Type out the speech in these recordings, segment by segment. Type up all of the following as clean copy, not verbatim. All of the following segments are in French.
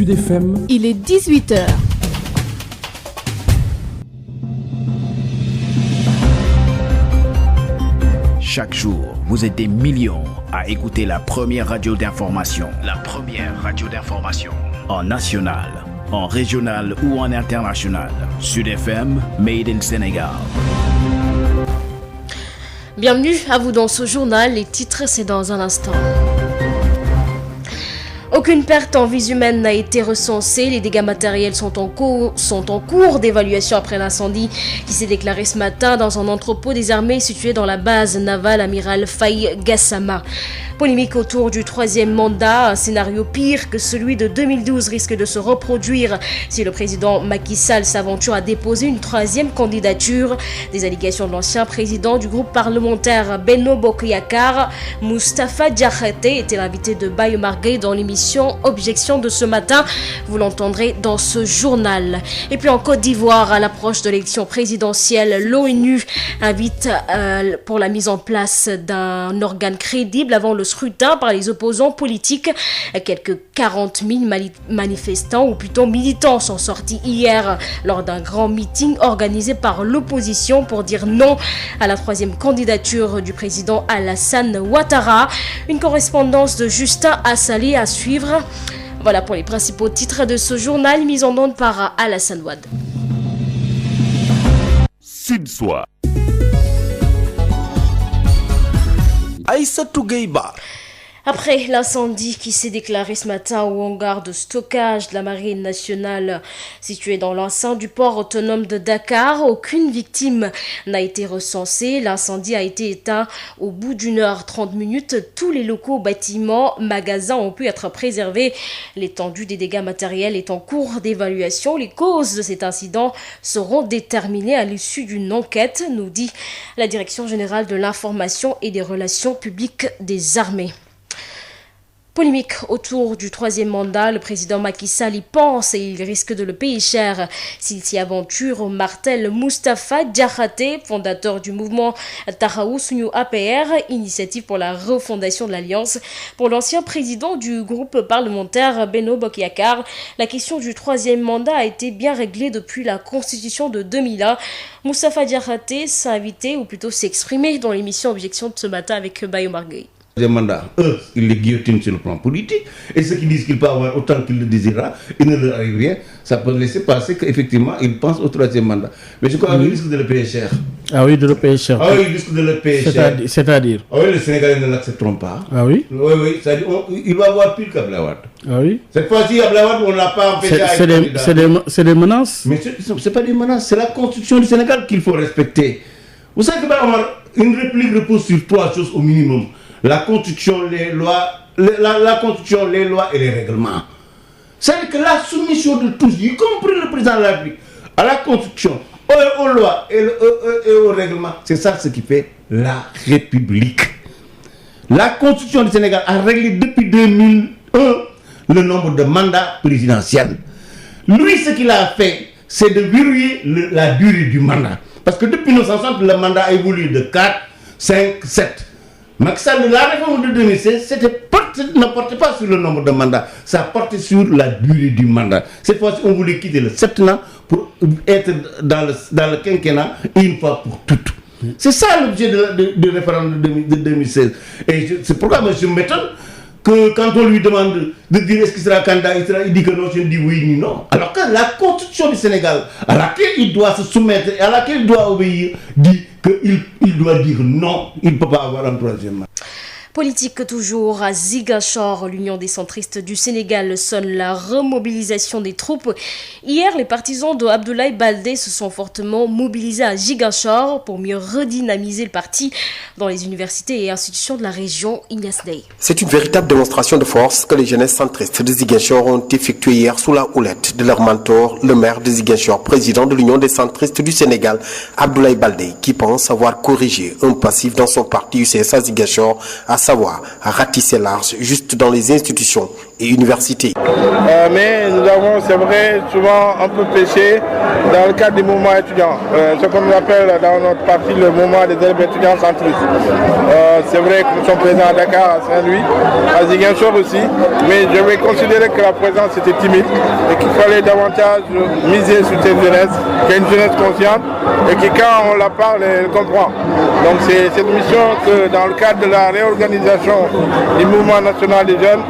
Sud FM. Il est 18h. Chaque jour, vous êtes des millions à écouter la première radio d'information. La première radio d'information. En national, en régional ou en international. Sud FM, Made in Sénégal. Bienvenue à vous dans ce journal. Les titres, c'est dans un instant. Aucune perte en vies humaines n'a été recensée. Les dégâts matériels sont en cours d'évaluation après l'incendie qui s'est déclaré ce matin dans un entrepôt des armées situé dans la base navale Amiral Faye Gassama. Polémique autour du troisième mandat. Un scénario pire que celui de 2012 risque de se reproduire si le président Macky Sall s'aventure à déposer une troisième candidature. Des allégations de l'ancien président du groupe parlementaire Benno Bokk Yakaar, Moustapha Diakhaté, était l'invité de Baye Omar Gueye dans l'émission Objection de ce matin. Vous l'entendrez dans ce journal. Et puis en Côte d'Ivoire, à l'approche de l'élection présidentielle, l'ONU invite pour la mise en place d'un organe crédible avant le scrutin par les opposants politiques. Quelques 40 000 manifestants, ou plutôt militants, sont sortis hier lors d'un grand meeting organisé par l'opposition pour dire non à la troisième candidature du président Alassane Ouattara. Une correspondance de Justin Assalé à suivre. Voilà pour les principaux titres de ce journal mis en onde par Alassane Ouad. Sud-Soir. Aïssatou Gueye-Ba. Après l'incendie qui s'est déclaré ce matin au hangar de stockage de la Marine nationale situé dans l'enceinte du port autonome de Dakar, aucune victime n'a été recensée. L'incendie a été éteint au bout d'1h30. Tous les locaux, bâtiments, magasins ont pu être préservés. L'étendue des dégâts matériels est en cours d'évaluation. Les causes de cet incident seront déterminées à l'issue d'une enquête, nous dit la Direction générale de l'information et des relations publiques des armées. Polémique autour du troisième mandat. Le président Macky Sall y pense et il risque de le payer cher s'il s'y aventure, martèle Moustapha Diakhaté, fondateur du mouvement Taxawu Suñu APR, initiative pour la refondation de l'Alliance. Pour l'ancien président du groupe parlementaire Benno Bokk Yakaar, la question du troisième mandat a été bien réglée depuis la constitution de 2001. Moustapha Diakhaté s'est invité, ou plutôt s'exprimer dans l'émission Objection de ce matin avec Baye Omar Gueye. Des mandats, ils les guillotinent sur le plan politique, et ceux qui disent qu'il peut avoir autant qu'il le désirera, il ne leur arrive rien, ça peut laisser passer qu'effectivement, ils pensent au troisième mandat. Mais je crois qu'ils risquent de le payer cher. Ah oui, de le payer cher. Ah oui, ils risquent de le payer cher. C'est-à-dire Ah oui, les Sénégalais ne l'accepteront pas. Ah oui. Oui, c'est-à-dire, il va avoir pire qu'Abdoulaye Wade. Ah oui. Cette fois-ci, Abdoulaye Wade, on ne l'a pas empêché à être candidat. C'est des menaces. Mais ce n'est pas des menaces, c'est la constitution du Sénégal qu'il faut respecter. Vous savez que une république repose sur trois choses au minimum. La constitution, les lois, la constitution, les lois et les règlements. C'est-à-dire que la soumission de tous, y compris le président de la République, à la constitution, aux lois et aux règlements, c'est ça ce qui fait la République. La constitution du Sénégal a réglé depuis 2001 le nombre de mandats présidentiels. Lui, ce qu'il a fait, c'est de verrouiller la durée du mandat. Parce que depuis 1960, le mandat a évolué de 4, 5, 7. Macky Sall, la réforme de 2016, ne portait pas sur le nombre de mandats, ça portait sur la durée du mandat. Cette fois-ci, on voulait quitter le septennat pour être dans le quinquennat une fois pour toutes. C'est ça l'objet du référendum de 2016. Et c'est pourquoi je m'étonne que quand on lui demande de dire est-ce qu'il sera candidat, il dit que non, je dis oui ni non. Alors que la constitution du Sénégal, à laquelle il doit se soumettre et à laquelle il doit obéir, dit qu'il doit dire non, il ne peut pas avoir un troisième mandat. Politique toujours à Ziguinchor, l'Union des centristes du Sénégal sonne la remobilisation des troupes. Hier, les partisans de Abdoulaye Baldé se sont fortement mobilisés à Ziguinchor pour mieux redynamiser le parti dans les universités et institutions de la région. Ignace Dey. C'est une véritable démonstration de force que les jeunesses centristes de Ziguinchor ont effectuée hier sous la houlette de leur mentor, le maire de Ziguinchor, président de l'Union des centristes du Sénégal, Abdoulaye Baldé, qui pense avoir corrigé un passif dans son parti UCS à Ziguinchor à savoir ratisser large juste dans les institutions et universités. Mais nous avons, c'est vrai, souvent un peu péché dans le cadre du mouvement étudiant, ce qu'on appelle dans notre parti le mouvement des élèves étudiants centristes. C'est vrai que nous sommes présents à Dakar, à Saint-Louis, à Ziguinchor aussi, mais je vais considérer que la présence était timide et qu'il fallait davantage miser sur cette jeunesse, qui est une jeunesse consciente et qui, quand on la parle, elle comprend. Donc c'est cette mission que dans le cadre de la réorganisation du mouvement national des jeunes,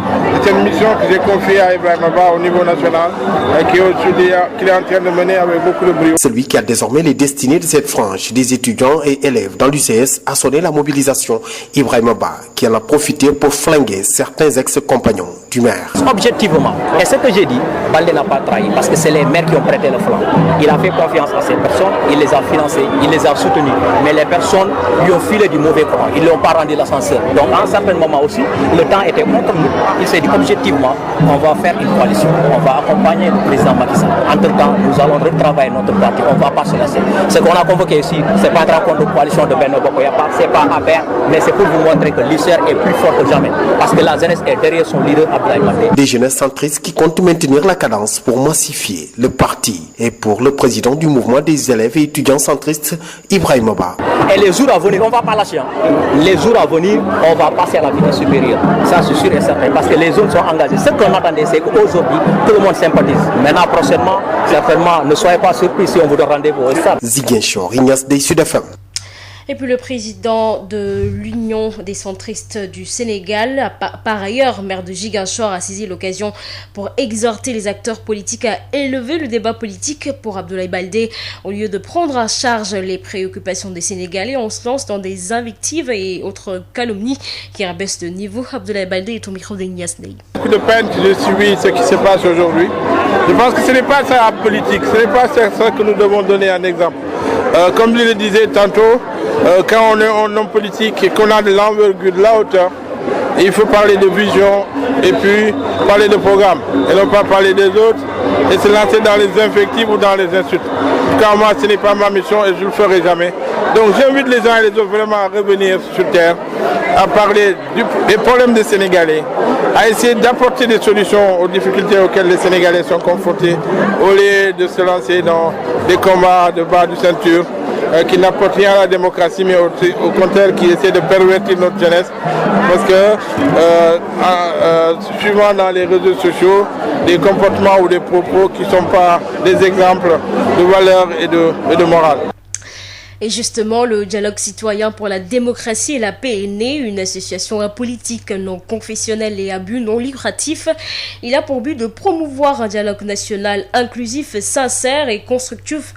c'est une mission que j'ai confiée à Ibrahima Ba au niveau national et qu'il est en train de mener avec beaucoup de brio. Celui qui a désormais les destinées de cette frange des étudiants et élèves dans l'UCS a sonné la mobilisation. Ibrahima Ba, qui en a profité pour flinguer certains ex-compagnons du maire. Objectivement, et ce que j'ai dit, Baldé n'a pas trahi parce que c'est les maires qui ont prêté le flanc. Il a fait confiance à ces personnes, il les a financées, il les a soutenues. Mais les personnes lui ont filé du mauvais courant, ils ne lui ont pas rendu l'ascenseur. Donc à un certain moment aussi, le temps était contre nous. Il s'est dit objectivement, on va faire une coalition, on va accompagner le président Macky Sall. Entre-temps, nous allons retravailler notre parti, on ne va pas se lasser. Ce qu'on a convoqué ici, ce n'est pas une rencontre de coalition de Benno Bokk Yakaar, ce n'est pas à faire, mais c'est pour vous montrer que l'UCR est plus fort que jamais. Parce que la jeunesse est derrière son leader Abdoulaye Baldé. Des jeunesses centristes qui comptent maintenir la cadence pour massifier le parti. Et pour le président du mouvement des élèves et étudiants centristes, Ibrahima Ba. Et les jours à venir, on ne va pas lâcher. Les jours à venir, on va passer à la vitesse supérieure. Ça, c'est sûr et certain. Parce que les zones sont engagées. Ce qu'on attendait, c'est qu'aujourd'hui, tout le monde sympathise. Maintenant, prochainement, certainement, ne soyez pas surpris si on vous donne rendez-vous au stade. Ziguinchor, Ignace Dey, Sud FM. Et puis le président de l'Union des centristes du Sénégal, par ailleurs maire de Ziguinchor, a saisi l'occasion pour exhorter les acteurs politiques à élever le débat politique pour Abdoulaye Baldé. Au lieu de prendre en charge les préoccupations des Sénégalais, on se lance dans des invectives et autres calomnies qui rabaissent de niveau. Abdoulaye Baldé est au micro d'Ignace Dey. Beaucoup de peine que j'ai suivi ce qui se passe aujourd'hui. Je pense que ce n'est pas ça la politique, ce n'est pas ça que nous devons donner un exemple. Comme je le disais tantôt, quand on est un homme politique et qu'on a de l'envergure, de la hauteur, il faut parler de vision et puis parler de programme et non pas parler des autres et se lancer dans les invectives ou dans les insultes. En tout cas, moi, ce n'est pas ma mission et je ne le ferai jamais. Donc j'invite les uns et les autres vraiment à revenir sur terre, à parler des problèmes des Sénégalais, à essayer d'apporter des solutions aux difficultés auxquelles les Sénégalais sont confrontés, au lieu de se lancer dans des combats de bas de ceinture qui n'apportent rien à la démocratie, mais au contraire qui essaient de pervertir notre jeunesse. Parce que suivant dans les réseaux sociaux, des comportements ou des propos qui ne sont pas des exemples de valeur et de morale. Et justement, le dialogue citoyen pour la démocratie et la paix est né, une association politique non confessionnelle et à but non lucratif. Il a pour but de promouvoir un dialogue national inclusif, sincère et constructif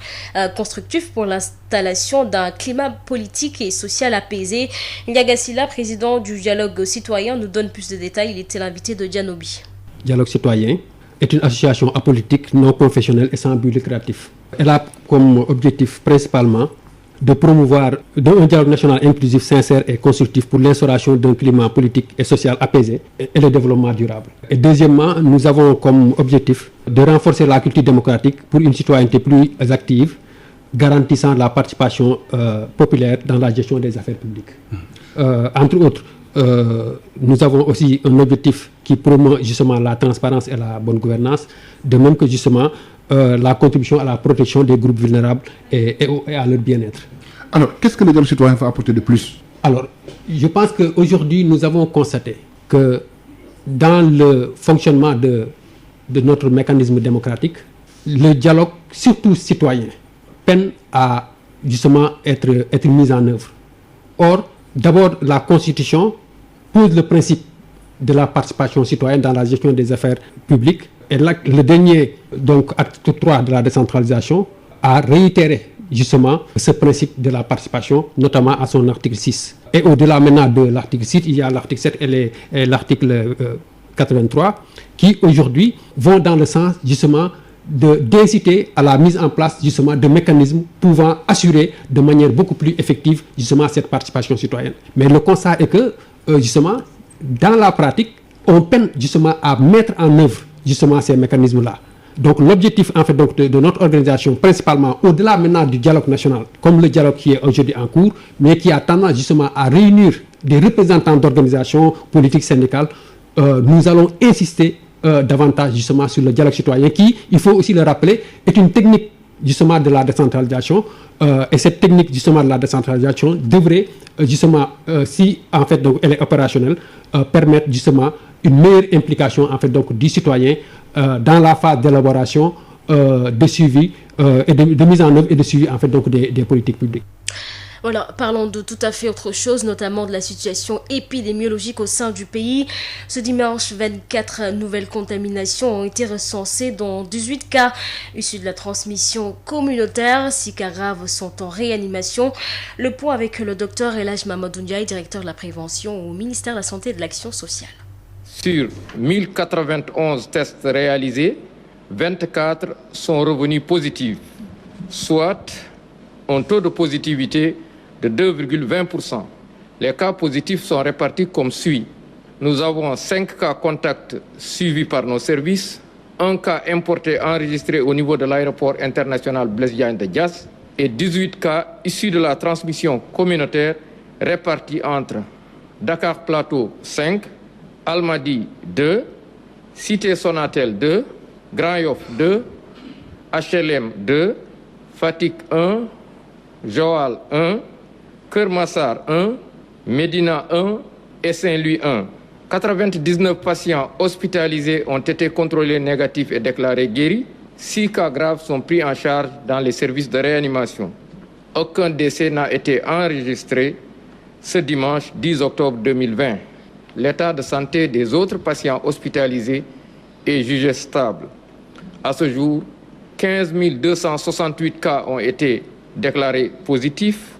pour l'installation d'un climat politique et social apaisé. Ndiaga Sylla, président du dialogue citoyen, nous donne plus de détails. Il était l'invité de Dianobi. Dialogue citoyen est une association apolitique non confessionnelle et sans but lucratif. Elle a comme objectif principalement de promouvoir un dialogue national inclusif, sincère et constructif pour l'instauration d'un climat politique et social apaisé et le développement durable. Et deuxièmement, nous avons comme objectif de renforcer la culture démocratique pour une citoyenneté plus active, garantissant la participation populaire dans la gestion des affaires publiques. Entre autres, nous avons aussi un objectif qui promeut justement la transparence et la bonne gouvernance, de même que justement la contribution à la protection des groupes vulnérables et à leur bien-être. Alors, qu'est-ce que le dialogue citoyen va apporter de plus? Alors, je pense qu'aujourd'hui, nous avons constaté que dans le fonctionnement de notre mécanisme démocratique, le dialogue, surtout citoyen, peine à justement être mis en œuvre. Or, d'abord, la Constitution pose le principe de la participation citoyenne dans la gestion des affaires publiques. Et là, le dernier, donc acte 3 de la décentralisation, a réitéré justement ce principe de la participation, notamment à son article 6. Et au-delà maintenant de l'article 6, il y a l'article 7 et l'article 83, qui aujourd'hui vont dans le sens justement d'inciter à la mise en place justement de mécanismes pouvant assurer de manière beaucoup plus effective justement cette participation citoyenne. Mais le constat est que justement, dans la pratique, on peine justement à mettre en œuvre justement ces mécanismes-là. Donc l'objectif en fait donc, de notre organisation, principalement au-delà maintenant du dialogue national, comme le dialogue qui est aujourd'hui en cours, mais qui a tendance justement à réunir des représentants d'organisations politiques syndicales, nous allons insister davantage justement sur le dialogue citoyen qui, il faut aussi le rappeler, est une technique justement de la décentralisation et cette technique justement de la décentralisation devrait justement, si en fait donc elle est opérationnelle, permettre justement une meilleure implication en fait donc du citoyen dans la phase d'élaboration, de suivi et de mise en œuvre et de suivi en fait donc des politiques publiques. Voilà, parlons de tout à fait autre chose, notamment de la situation épidémiologique au sein du pays. Ce dimanche, 24 nouvelles contaminations ont été recensées, dont 18 cas issus de la transmission communautaire. 6 cas graves sont en réanimation. Le point avec le docteur Elhadj Mamadou Ndiaye, directeur de la prévention au ministère de la Santé et de l'Action sociale. Sur 1091 tests réalisés, 24 sont revenus positifs, soit un taux de positivité de 2,20%. Les cas positifs sont répartis comme suit. Nous avons 5 cas contacts suivis par nos services, 1 cas importé enregistré au niveau de l'aéroport international Blaise Diagne de Diass et 18 cas issus de la transmission communautaire répartis entre Dakar Plateau 5, Almadies 2, Cité Sonatel 2, Grand Yoff 2, HLM 2, Fatick 1, Joal 1, Keur Massar 1, Médina 1 et Saint-Louis 1. 99 patients hospitalisés ont été contrôlés négatifs et déclarés guéris. 6 cas graves sont pris en charge dans les services de réanimation. Aucun décès n'a été enregistré ce dimanche 10 octobre 2020. L'état de santé des autres patients hospitalisés est jugé stable. À ce jour, 15 268 cas ont été déclarés positifs,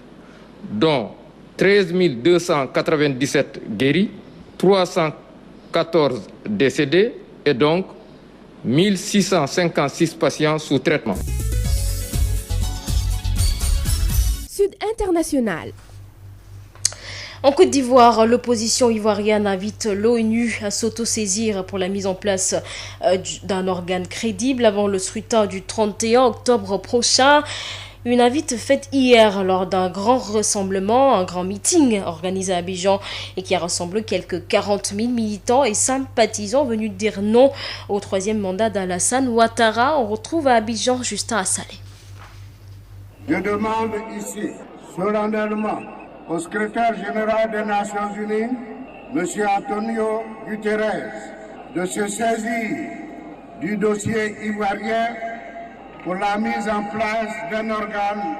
dont 13 297 guéris, 314 décédés et donc 1656 patients sous traitement. Sud International. En Côte d'Ivoire, l'opposition ivoirienne invite l'ONU à s'autosaisir pour la mise en place d'un organe crédible avant le scrutin du 31 octobre prochain. Une invite faite hier lors d'un grand rassemblement, un grand meeting organisé à Abidjan et qui a rassemblé quelques 40 000 militants et sympathisants venus dire non au 3e mandat d'Alassane Ouattara. On retrouve à Abidjan Justin Assalé. Je demande ici solennellement au secrétaire général des Nations Unies, M. Antonio Guterres, de se saisir du dossier ivoirien pour la mise en place d'un organe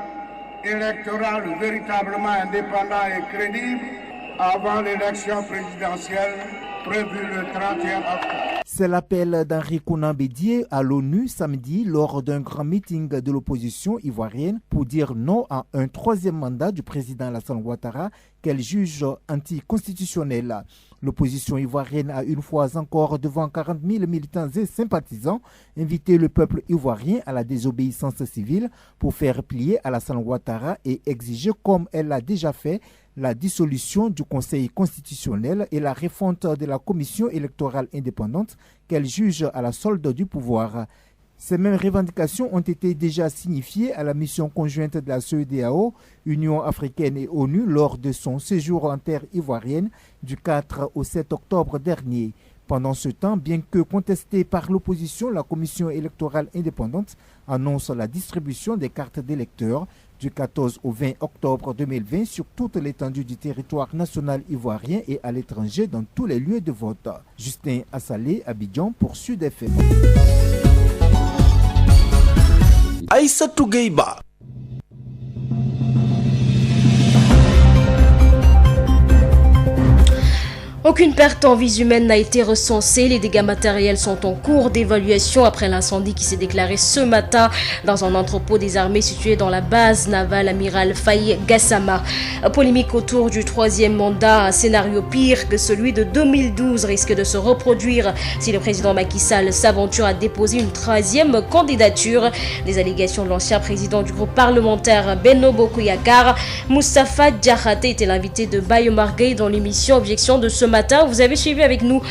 électoral véritablement indépendant et crédible avant l'élection présidentielle prévue le 31 octobre. C'est l'appel d'Henri Konan Bédié à l'ONU samedi lors d'un grand meeting de l'opposition ivoirienne pour dire non à un 3e mandat du président Alassane Ouattara qu'elle juge anticonstitutionnel. L'opposition ivoirienne a une fois encore devant 40 000 militants et sympathisants invité le peuple ivoirien à la désobéissance civile pour faire plier Alassane Ouattara et exiger, comme elle l'a déjà fait, la dissolution du Conseil constitutionnel et la refonte de la commission électorale indépendante qu'elle juge à la solde du pouvoir. Ces mêmes revendications ont été déjà signifiées à la mission conjointe de la CEDEAO, Union africaine et ONU lors de son séjour en terre ivoirienne du 4 au 7 octobre dernier. Pendant ce temps, bien que contestée par l'opposition, la commission électorale indépendante annonce la distribution des cartes d'électeurs du 14 au 20 octobre 2020 sur toute l'étendue du territoire national ivoirien et à l'étranger dans tous les lieux de vote. Justin Assalé, Abidjan pour Sud FM. Aïssatou Gueye-Ba. Aucune perte en vies humaines n'a été recensée. Les dégâts matériels sont en cours d'évaluation après l'incendie qui s'est déclaré ce matin dans un entrepôt des armées situé dans la base navale amiral Faye Gassama. Polémique autour du 3e mandat, un scénario pire que celui de 2012 risque de se reproduire si le président Macky Sall s'aventure à déposer une 3e candidature. Les allégations de l'ancien président du groupe parlementaire Benno Bokk Yakaar, Moustapha Diakhaté, était l'invité de Bayo Margueil dans l'émission Objection de ce matin. matin. Vous avez suivi avec nous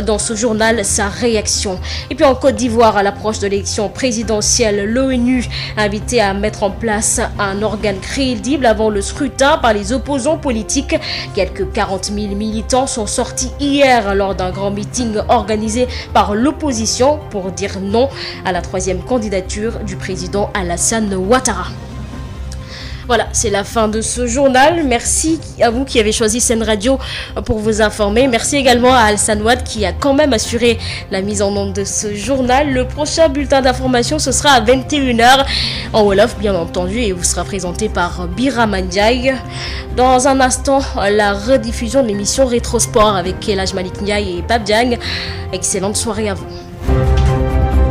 dans ce journal sa réaction. Et puis en Côte d'Ivoire, à l'approche de l'élection présidentielle, l'ONU a invité à mettre en place un organe crédible avant le scrutin par les opposants politiques. Quelques 40 000 militants sont sortis hier lors d'un grand meeting organisé par l'opposition pour dire non à la 3e candidature du président Alassane Ouattara. Voilà, c'est la fin de ce journal. Merci à vous qui avez choisi Sen Radio pour vous informer. Merci également à Alassane Ouad qui a quand même assuré la mise en onde de ce journal. Le prochain bulletin d'information, ce sera à 21h en Wolof, bien entendu, et vous sera présenté par Birama Ndiaye. Dans un instant, la rediffusion de l'émission Rétrosport avec Elhaj Malik Ndiaye et Pape Diagne. Excellente soirée à vous.